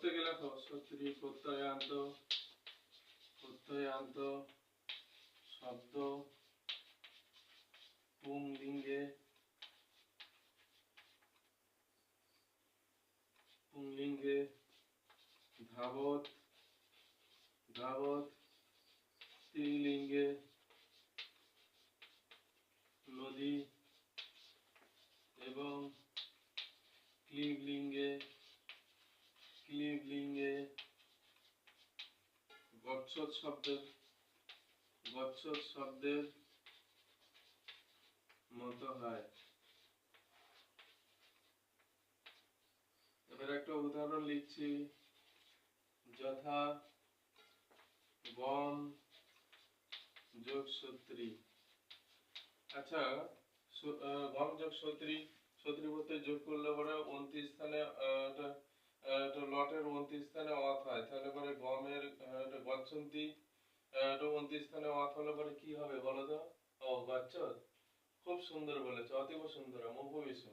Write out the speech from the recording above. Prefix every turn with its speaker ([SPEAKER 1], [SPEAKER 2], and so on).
[SPEAKER 1] প্রত্যেকে লেখো সত্রি প্রত্যয়ান্ত শব্দ পুংলিঙ্গে ধাবত স্ত্রীলিঙ্গে নদী এবং ক্লীবলিঙ্গে গচ্ছদ শব্দের মতো হয়। এবার একটা উদাহরণ লিখছি, যথা গম যোগ সত্রি। আচ্ছা, গম যোগ সত্রি বলতে যোগ করলে পরে 29 স্থানে লটের 29 স্থানে অথ হয়, তাহলে পরে গমের গচ্ছন্তি 29 স্থানে অথ হলে পরে কি হবে বলো তো? ও গচ্ছদ। খুব সুন্দর বলেছো, অতীব সুন্দর, উপবিশ্ব।